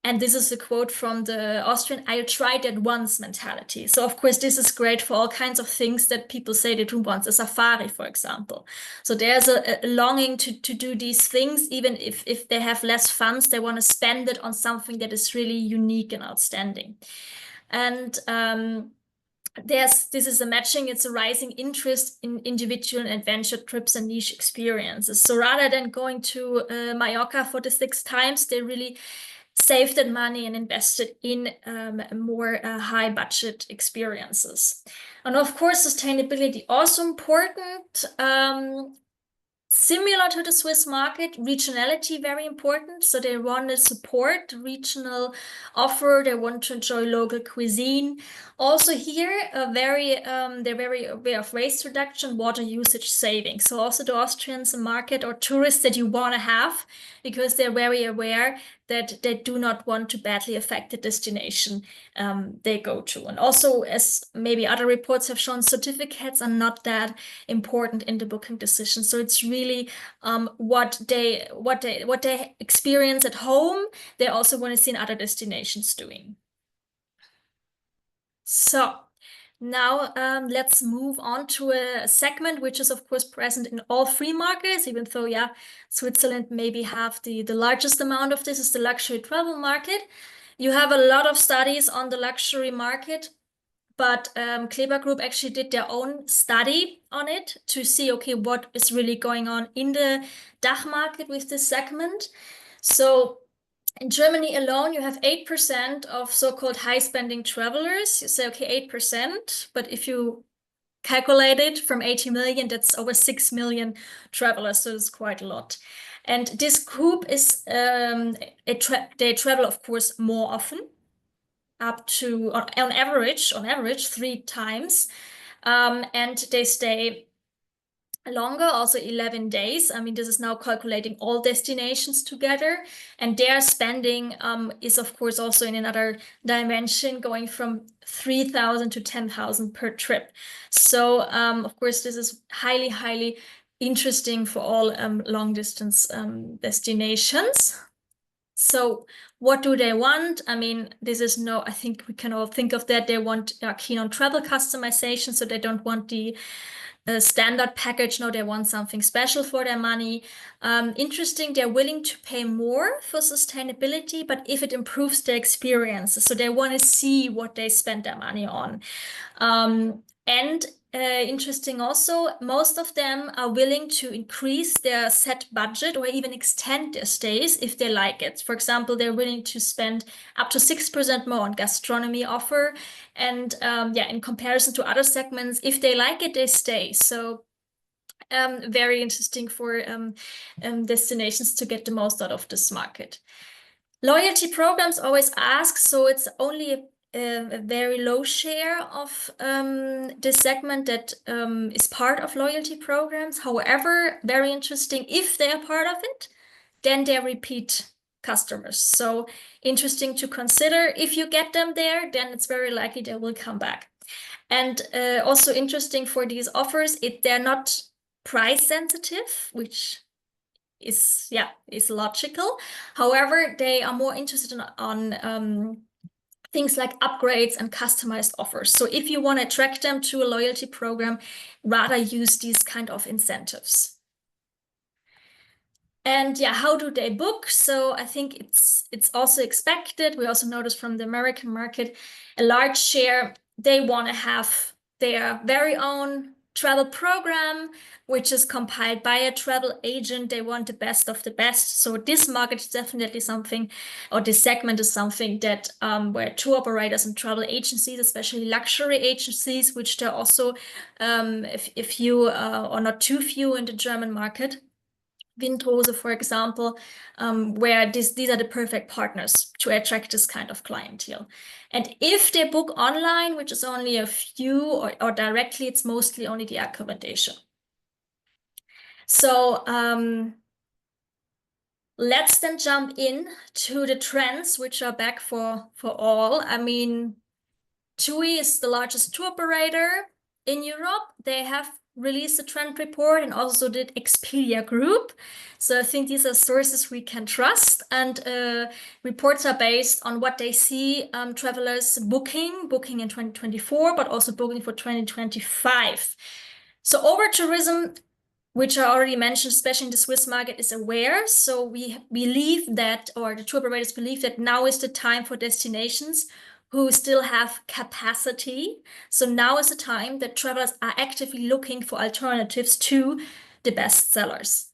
Speaker 3: and this is a quote from the Austrian, I'll try that once mentality. So of course, this is great for all kinds of things that people say they do once, a safari, for example. So there's a longing to do these things, even if they have less funds, they want to spend it on something that is really unique and outstanding. And this is a matching, it's a rising interest in individual adventure trips and niche experiences. So rather than going to Mallorca for the 6th times, they really saved that money and invested in more high budget experiences. And of course, sustainability also important. Similar to the Swiss market, regionality very important. So they want to support regional offer. They want to enjoy local cuisine. Also here, they're very aware of waste reduction, water usage saving. So also the Austrians market or tourists that you want to have, because they're very aware that they do not want to badly affect the destination they go to. And also, as maybe other reports have shown, certificates are not that important in the booking decision. So it's really what they experience at home, they also want to see in other destinations doing. So now let's move on to a segment which is of course present in all three markets, even though Switzerland maybe have the largest amount of this, is the luxury travel market. You have a lot of studies on the luxury market, but KLEBER Group actually did their own study on it to see, okay, what is really going on in the DACH market with this segment. So in Germany alone, you have 8% of so-called high-spending travelers. You say, okay, 8%, but if you calculate it from 80 million, that's over 6 million travelers, so it's quite a lot. And this group is, they travel, of course, more often, up to, on average, 3 times. And they stay longer, also 11 days. I mean, this is now calculating all destinations together, and their spending is of course also in another dimension, going from 3,000 to 10,000 per trip. So of course this is highly interesting for all long distance destinations. So what do they want? I mean, I think we can all think of that. They are keen on travel customization, so they don't want the standard package. No, they want something special for their money. Interesting, they're willing to pay more for sustainability, but if it improves their experience. So they want to see what they spend their money on. And interesting also, most of them are willing to increase their set budget or even extend their stays if they like it. For example, they're willing to spend up to 6% more on gastronomy offer. And in comparison to other segments, if they like it, they stay. So very interesting for destinations to get the most out of this market. Loyalty programs always ask, so it's only a very low share of this segment that is part of loyalty programs. However, very interesting, if they are part of it, then they're repeat customers. So interesting to consider. If you get them there, then it's very likely they will come back. And also interesting for these offers, they're not price sensitive, which is logical. However, they are more interested on things like upgrades and customized offers. So if you want to attract them to a loyalty program, rather use these kind of incentives. And how do they book? So I think it's also expected. We also noticed from the American market, a large share, they want to have their very own travel program, which is compiled by a travel agent. They want the best of the best. So this market is definitely something, or this segment is something that where tour operators and travel agencies, especially luxury agencies, which there are also if few or not too few in the German market, Windrose, for example, where these are the perfect partners to attract this kind of clientele. And if they book online, which is only a few, or directly, it's mostly only the accommodation. So let's then jump in to the trends, which are back for all. I mean, TUI is the largest tour operator in Europe. They have released a trend report, and also did Expedia Group. So I think these are sources we can trust, and reports are based on what they see travelers booking in 2024, but also booking for 2025. So over tourism, which I already mentioned, especially in the Swiss market, is aware. So we believe that, or the tour operators believe that now is the time for destinations who still have capacity. So now is the time that travelers are actively looking for alternatives to the best sellers.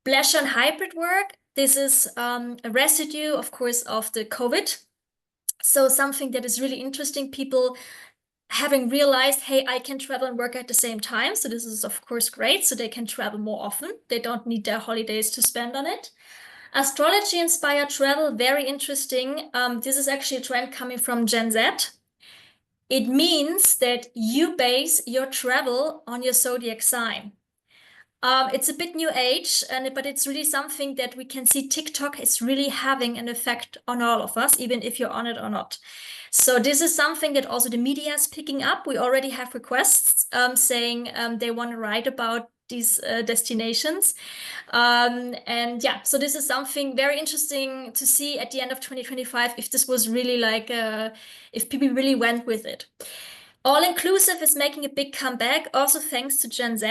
Speaker 3: Leisure and hybrid work, this is a residue, of course, of the COVID. So something that is really interesting, people having realized, hey, I can travel and work at the same time. So this is, of course, great. So they can travel more often. They don't need their holidays to spend on it. Astrology-inspired travel, very interesting. This is actually a trend coming from Gen Z. It means that you base your travel on your zodiac sign. It's a bit new age, but it's really something that we can see TikTok is really having an effect on all of us, even if you're on it or not. So this is something that also the media is picking up. We already have requests saying they want to write about these destinations. And yeah, so this is something very interesting to see at the end of 2025, if this was really like, if people really went with it. All-inclusive is making a big comeback, also thanks to Gen Z.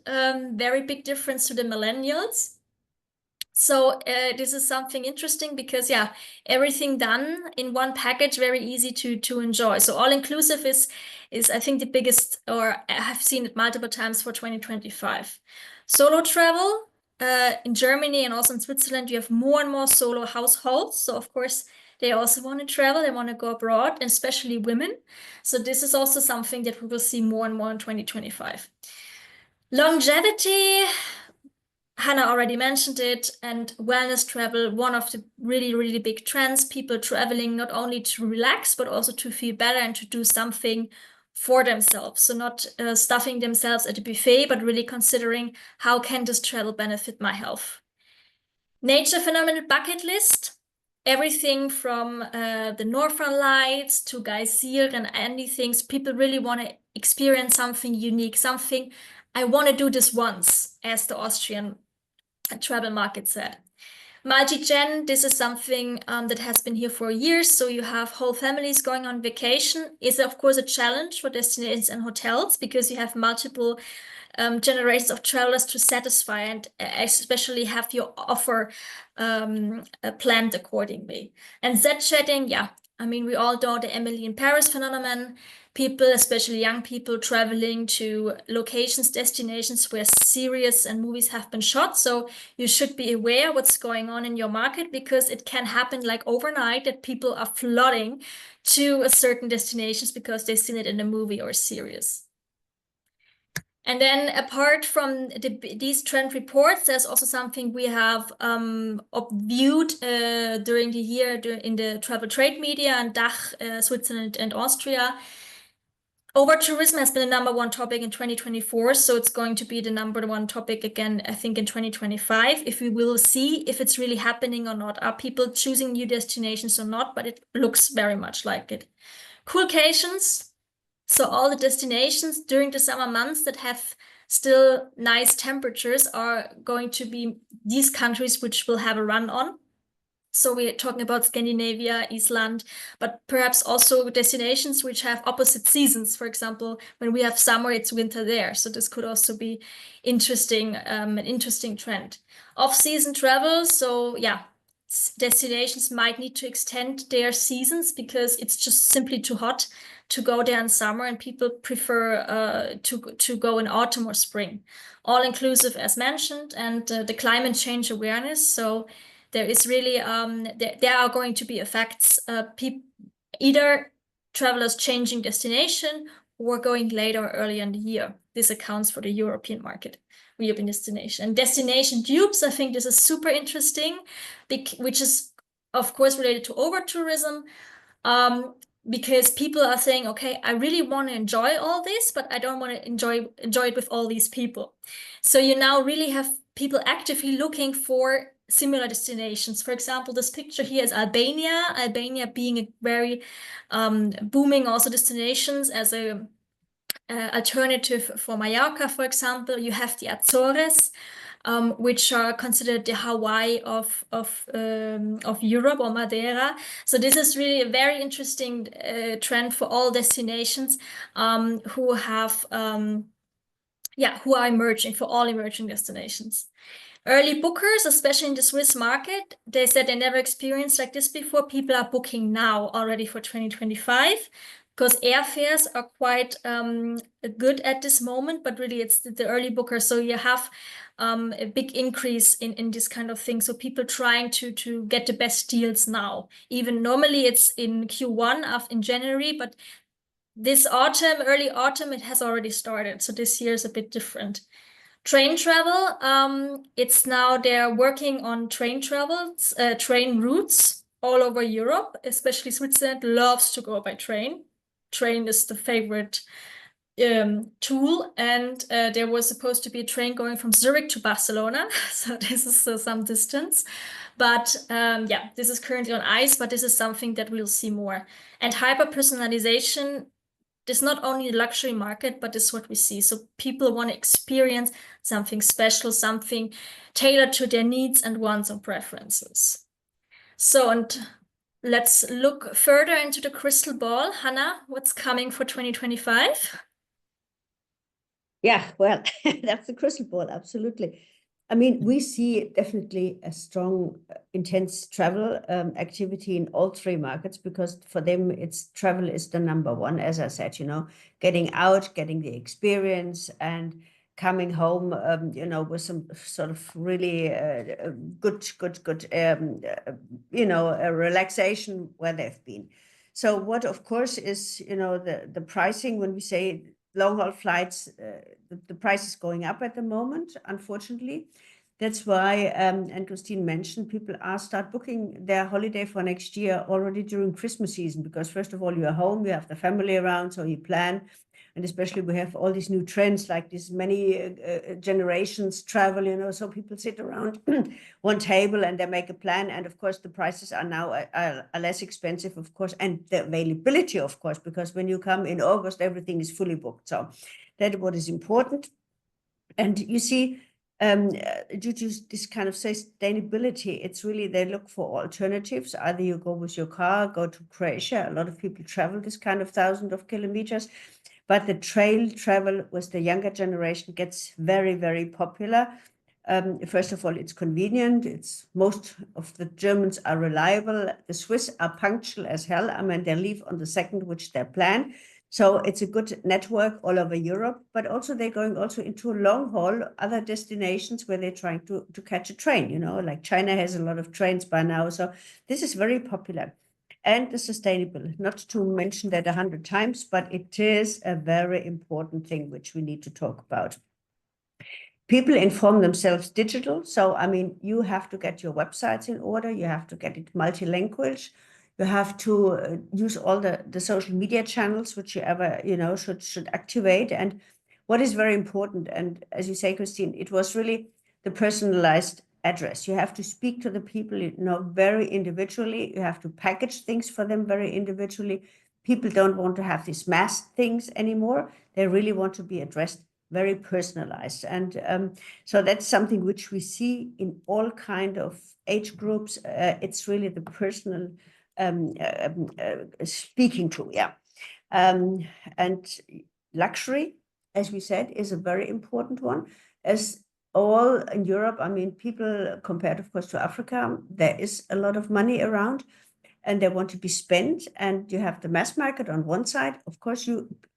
Speaker 3: Very big difference to the millennials. So this is something interesting because, yeah, everything done in one package, very easy to enjoy. So all-inclusive is I think the biggest, or I have seen it multiple times for 2025. Solo travel, in Germany and also in Switzerland, you have more and more solo households. So of course, they also want to travel, they want to go abroad, and especially women. So this is also something that we will see more and more in 2025. Longevity, Hannah already mentioned it, and wellness travel, one of the really, really big trends, people traveling not only to relax, but also to feel better and to do something for themselves. So not stuffing themselves at a buffet, but really considering how can this travel benefit my health. Nature phenomenon bucket list, everything from the Northern Lights to Geysir and anything. People really want to experience something unique, something, I want to do this once, as the Austrian travel market said. Multi-gen, this is something that has been here for years. So you have whole families going on vacation. Is of course a challenge for destinations and hotels because you have multiple generations of travelers to satisfy and especially have your offer planned accordingly. And Z-chatting, yeah, I mean, we all know the Emily in Paris phenomenon. People, especially young people, traveling to locations, destinations where series and movies have been shot. So you should be aware what's going on in your market because it can happen like overnight that people are flooding to a certain destinations because they've seen it in a movie or a series. And then apart from these trend reports, there's also something we have viewed during the year in the travel trade media and DACH, Switzerland and Austria. Over-tourism has been the #1 topic in 2024, so it's going to be the #1 topic again, I think, in 2025. If we will see if it's really happening or not. Are people choosing new destinations or not? But it looks very much like it. Coolcations. So all the destinations during the summer months that have still nice temperatures are going to be these countries which will have a run on. So we're talking about Scandinavia, Iceland, but perhaps also destinations which have opposite seasons. For example, when we have summer, it's winter there. So this could also be interesting, an interesting trend. Off-season travel. So yeah, destinations might need to extend their seasons because it's just simply too hot to go there in summer, and people prefer to go in autumn or spring. All inclusive, as mentioned, and the climate change awareness. So there is really there are going to be effects. Either travelers changing destination or going later or earlier in the year. This accounts for the European market. European destination. And destination dupes, I think this is super interesting, which is, of course, related to over-tourism, because people are saying, okay, I really want to enjoy all this, but I don't want to enjoy it with all these people. So you now really have people actively looking for similar destinations. For example, this picture here is Albania. Albania being a very booming also destinations as a alternative for Mallorca, for example. You have the Azores, which are considered the Hawaii of Europe, or Madeira. So this is really a very interesting trend for all destinations who have who are emerging, for all emerging destinations. Early bookers, especially in the Swiss market, they said they never experienced like this before. People are booking now already for 2025 because airfares are quite good at this moment, but really it's the early bookers. So you have a big increase in this kind of thing. So people trying to get the best deals now. Even normally it's in Q1 in January, but this autumn, early autumn, it has already started. So this year is a bit different. Train travel, it's now they're working on train travels, train routes all over Europe, especially Switzerland loves to go by train. Train is the favorite tool, and there was supposed to be a train going from Zurich to Barcelona. So this is some distance. But yeah, this is currently on ice, but this is something that we'll see more. And hyper-personalization is not only the luxury market, but is what we see. So people want to experience something special, something tailored to their needs and wants and preferences. So, and let's look further into the crystal ball. Hannah, what's coming for 2025?
Speaker 2: Yeah, well, that's the crystal ball, absolutely. I mean, we see definitely a strong, intense travel activity in all three markets, because for them, travel is the number one, as I said, getting out, getting the experience, and coming home, with some sort of really good, a relaxation where they've been. So what, of course, is, the pricing when we say long-haul flights, the price is going up at the moment, unfortunately. That's why, and Christine mentioned, people start booking their holiday for next year already during Christmas season, because first of all, you're home, you have the family around, so you plan. And especially we have all these new trends, like this many generations travel, so people sit around one table and they make a plan. And of course, the prices are now are less expensive, of course, and the availability, of course, because when you come in August, everything is fully booked. So that's what is important. And you see, due to this kind of sustainability, it's really, they look for alternatives. Either you go with your car, go to Croatia. A lot of people travel this kind of thousands of kilometers. But the trail travel with the younger generation gets very, very popular. First of all, it's convenient. Most of the Germans are reliable. The Swiss are punctual as hell. I mean, they leave on the second, which they plan. So it's a good network all over Europe, but also they're going also into long haul, other destinations where they're trying to catch a train, like China has a lot of trains by now. So this is very popular. And the sustainable, not to mention that 100 times, but it is a very important thing which we need to talk about. People inform themselves digital. So, I mean, you have to get your websites in order. You have to get it multilingual. You have to use all the social media channels, which you ever, should activate. And what is very important, and as you say, Christine, it was really the personalized address. You have to speak to the people, very individually. You have to package things for them very individually. People don't want to have these mass things anymore. They really want to be addressed very personalized. And so that's something which we see in all kind of age groups. It's really the personal speaking to, yeah. And luxury, as we said, is a very important one. As all in Europe, I mean, people compared, of course, to Africa, there is a lot of money around and they want to be spent. And you have the mass market on one side. Of course,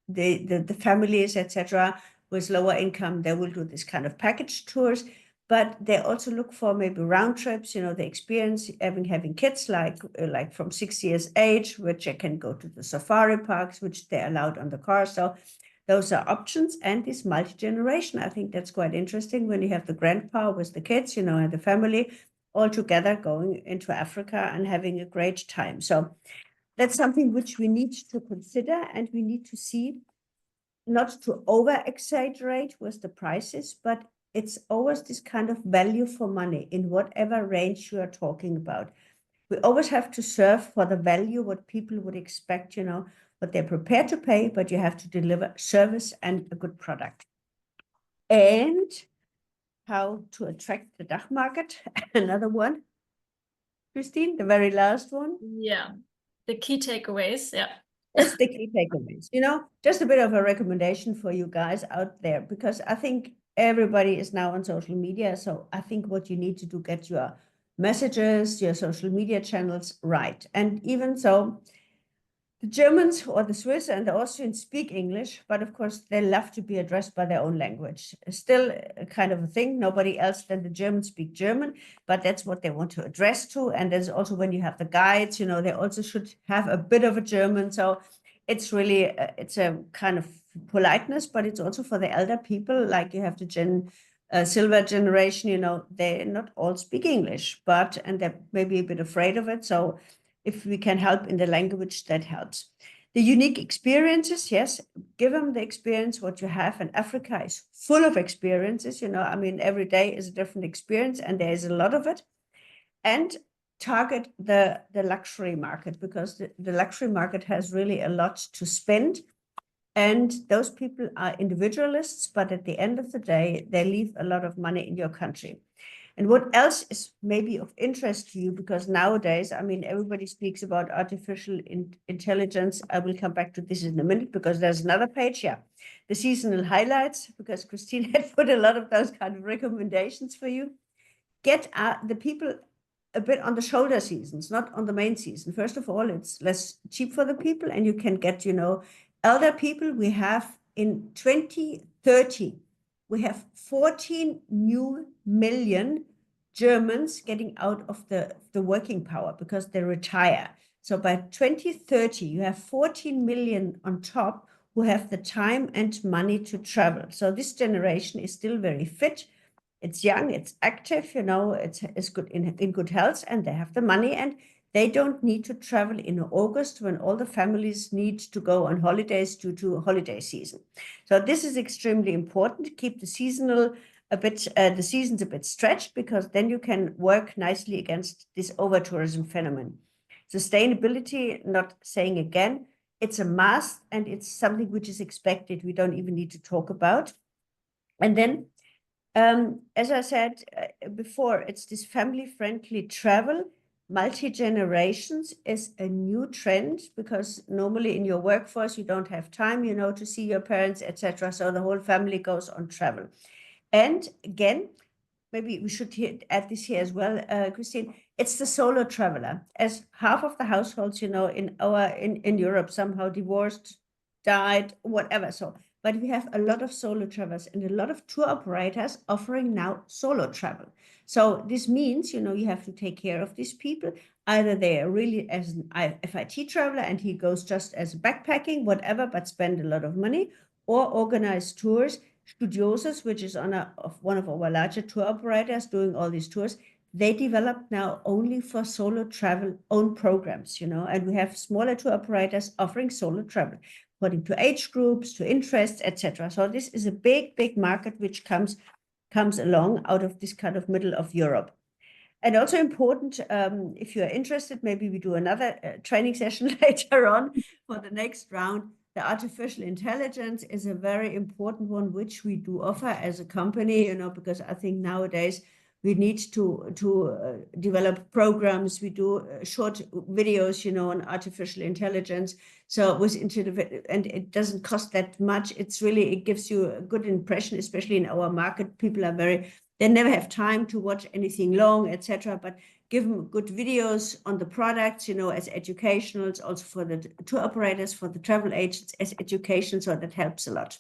Speaker 2: the families, etc., with lower income, they will do this kind of package tours. But they also look for maybe round trips, the experience having kids like from 6 years age, which they can go to the safari parks, which they're allowed on the car. So those are options. And this multi-generation, I think that's quite interesting when you have the grandpa with the kids, and the family all together going into Africa and having a great time. So that's something which we need to consider, and we need to see, not to over-exaggerate with the prices, but it's always this kind of value for money in whatever range you are talking about. We always have to serve for the value, what people would expect, what they're prepared to pay, but you have to deliver service and a good product. And how to attract the DACH market, another one. Christine, the very last one.
Speaker 3: Yeah, the key takeaways, yeah.
Speaker 2: That's the key takeaways, just a bit of a recommendation for you guys out there, because I think everybody is now on social media. So I think what you need to do, get your messages, your social media channels right. And even so, the Germans or the Swiss and the Austrians speak English, but of course they love to be addressed by their own language. Still a kind of a thing. Nobody else than the Germans speak German, but that's what they want to address to. And there's also, when you have the guides, they also should have a bit of a German. So it's really, it's a kind of politeness, but it's also for the elder people, like you have the silver generation, you know, they not all speak English, and they're maybe a bit afraid of it. So if we can help in the language, that helps. The unique experiences, yes, give them the experience what you have. And Africa is full of experiences, you know, I mean, every day is a different experience and there is a lot of it. And target the luxury market, because the luxury market has really a lot to spend. And those people are individualists, but at the end of the day, they leave a lot of money in your country. And what else is maybe of interest to you? Because nowadays, I mean, everybody speaks about artificial intelligence. I will come back to this in a minute because there's another page here. The seasonal highlights, because Christine had put a lot of those kind of recommendations for you. Get the people a bit on the shoulder seasons, not on the main season. First of all, it's less cheap for the people and you can get, you know, elder people. We have in 2030, we have 14 million Germans getting out of the working power because they retire. So by 2030, you have 14 million on top who have the time and money to travel. So this generation is still very fit. It's young, it's active, you know, it's good in good health, and they have the money, and they don't need to travel in August when all the families need to go on holidays due to holiday season. So this is extremely important to keep the seasonal the seasons a bit stretched, because then you can work nicely against this over-tourism phenomenon. Sustainability, not saying again, it's a must and it's something which is expected. We don't even need to talk about. And then as I said before, it's this family-friendly travel. Multi-generations is a new trend, because normally in your workforce, you don't have time, you know, to see your parents, etc. So the whole family goes on travel. And again, maybe we should add this here as well, Christine, it's the solo traveler. As half of the households, you know, in Europe somehow divorced, died, whatever. So, but we have a lot of solo travelers and a lot of tour operators offering now solo travel. So this means, you know, you have to take care of these people. Either they are really as an FIT traveler and he goes just as backpacking, whatever, but spend a lot of money, or organize tours. Studiosus, which is one of our larger tour operators doing all these tours, they develop now only for solo travel own programs, you know, and we have smaller tour operators offering solo travel according to age groups, to interests, etc. So this is a big market which comes along out of this kind of middle of Europe. And also important, if you are interested, maybe we do another training session later on for the next round. The artificial intelligence is a very important one, which we do offer as a company, you know, because I think nowadays we need to develop programs. We do short videos, you know, on artificial intelligence. So and it doesn't cost that much. It gives you a good impression, especially in our market. People are they never have time to watch anything long, etc. But give them good videos on the products, you know, as educationals, also for the tour operators, for the travel agents as education. So that helps a lot.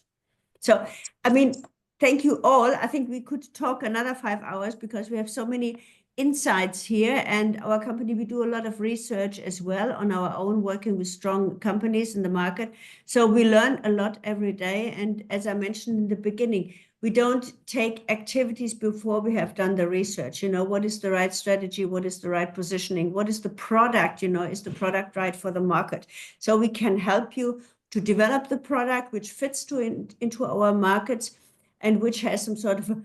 Speaker 2: So, I mean, thank you all. I think we could talk another 5 hours because we have so many insights here, and our company, we do a lot of research as well on our own, working with strong companies in the market. So we learn a lot every day. And as I mentioned in the beginning, we don't take activities before we have done the research. You know, what is the right strategy? What is the right positioning? What is the product? You know, is the product right for the market? So we can help you to develop the product which fits into our markets and which has some sort of,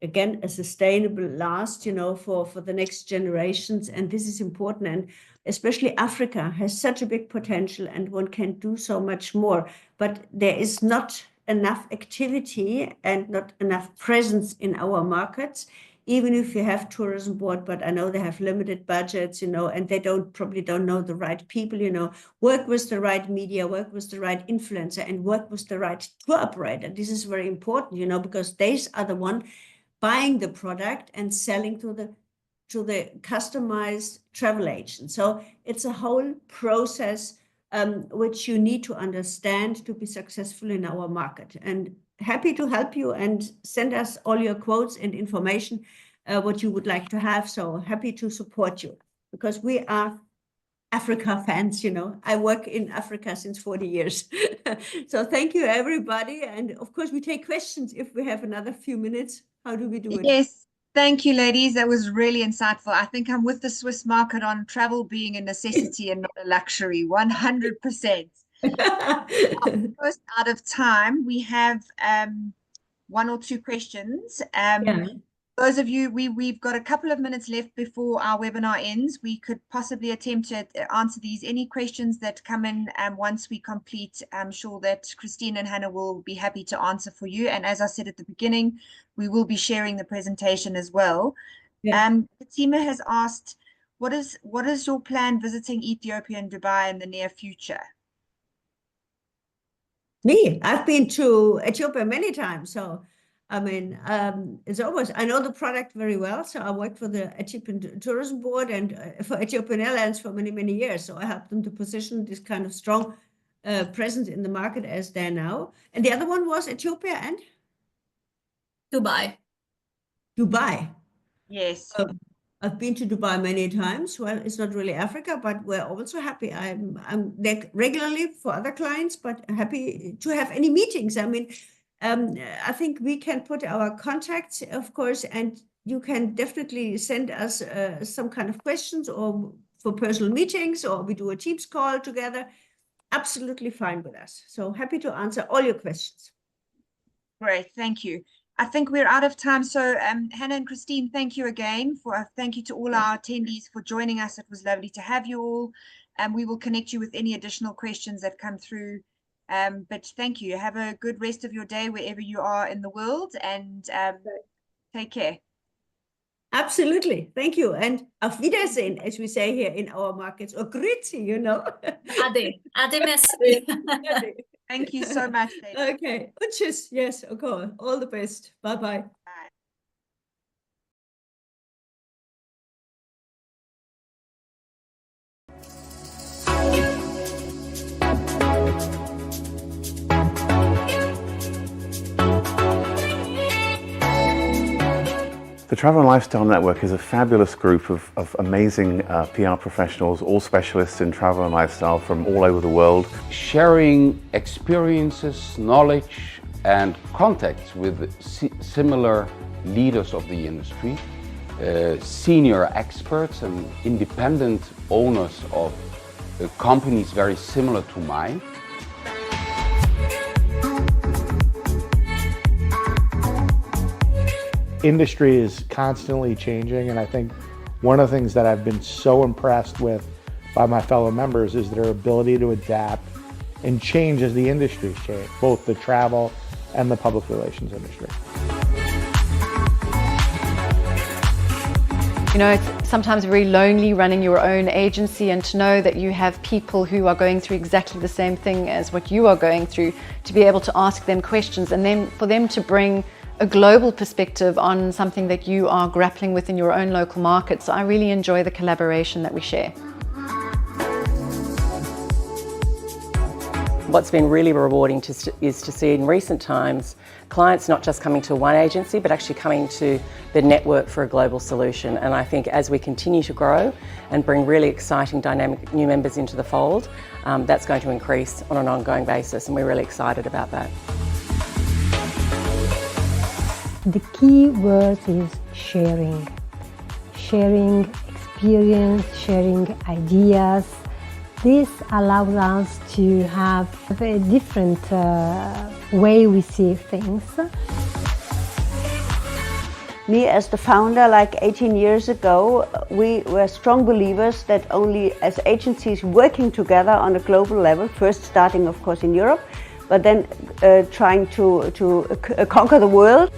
Speaker 2: again, a sustainable last, you know, for the next generations. And this is important. And especially Africa has such a big potential and one can do so much more. But there is not enough activity and not enough presence in our markets, even if you have tourism board, but I know they have limited budgets, you know, and they probably don't know the right people, you know. Work with the right media, work with the right influencer, and work with the right tour operator. This is very important, you know, because these are the one buying the product and selling to the customized travel agent. So it's a whole process which you need to understand to be successful in our market. And happy to help you and send us all your quotes and information, what you would like to have. So happy to support you, because we are Africa fans, I work in Africa since 40 years. So thank you, everybody. And of course, we take questions if we have another few minutes. How do we do it?
Speaker 1: Yes, thank you, ladies. That was really insightful. I think I'm with the Swiss market on travel being a necessity and not a luxury, 100%. Almost out of time. We have one or two questions.
Speaker 2: Yeah.
Speaker 1: Those of you, we've got a couple of minutes left before our webinar ends. We could possibly attempt to answer these. Any questions that come in once we complete, I'm sure that Christine and Hannah will be happy to answer for you. And as I said at the beginning, we will be sharing the presentation as well.
Speaker 2: Yeah.
Speaker 1: Fatima has asked, what is your plan visiting Ethiopia and Dubai in the near future?
Speaker 2: Me, I've been to Ethiopia many times. So, I mean, it's always, I know the product very well. So I worked for the Ethiopian Tourism Board and for Ethiopian Airlines for many, many years. So I helped them to position this kind of strong presence in the market as they're now. And the other one was Ethiopia and?
Speaker 3: Dubai.
Speaker 1: Yes.
Speaker 2: I've been to Dubai many times. Well, it's not really Africa, but we're also happy. I'm there regularly for other clients, but happy to have any meetings. I mean, I think we can put our contacts, of course, and you can definitely send us some kind of questions or for personal meetings, or we do a Teams call together. Absolutely fine with us. So happy to answer all your questions.
Speaker 1: Great, thank you. I think we're out of time. So Hannah and Christine, thank you again. Thank you to all our attendees for joining us. It was lovely to have you all. And we will connect you with any additional questions that come through. But thank you. Have a good rest of your day wherever you are in the world, and take care.
Speaker 2: Absolutely. Thank you. And auf Wiedersehen, as we say here in our markets, or grüezi,
Speaker 3: Ade merci.
Speaker 1: Thank you so much, ladies.
Speaker 2: Okay. Und tschüss. Yes, okay. All the best. Bye-bye.
Speaker 1: Bye.
Speaker 4: The Travel and Lifestyle Network is a fabulous group of amazing PR professionals, all specialists in travel and lifestyle from all over the world.
Speaker 5: Sharing experiences, knowledge and contacts with similar leaders of the industry, senior experts and independent owners of companies very similar to mine.
Speaker 6: Industry is constantly changing, and I think one of the things that I've been so impressed with by my fellow members is their ability to adapt and change as the industries change, both the travel and the public relations industry.
Speaker 7: It's sometimes very lonely running your own agency, and to know that you have people who are going through exactly the same thing as what you are going through, to be able to ask them questions and then for them to bring a global perspective on something that you are grappling with in your own local market. So I really enjoy the collaboration that we share.
Speaker 8: What's been really rewarding is to see in recent times clients not just coming to one agency, but actually coming to the network for a global solution. And I think as we continue to grow and bring really exciting, dynamic new members into the fold, that's going to increase on an ongoing basis, and we're really excited about that.
Speaker 9: The key word is sharing. Sharing experience, sharing ideas. This allows us to have a different way we see things.
Speaker 10: Me as the founder, like 18 years ago, we were strong believers that only as agencies working together on a global level, first starting of course in Europe, but then trying to conquer the world.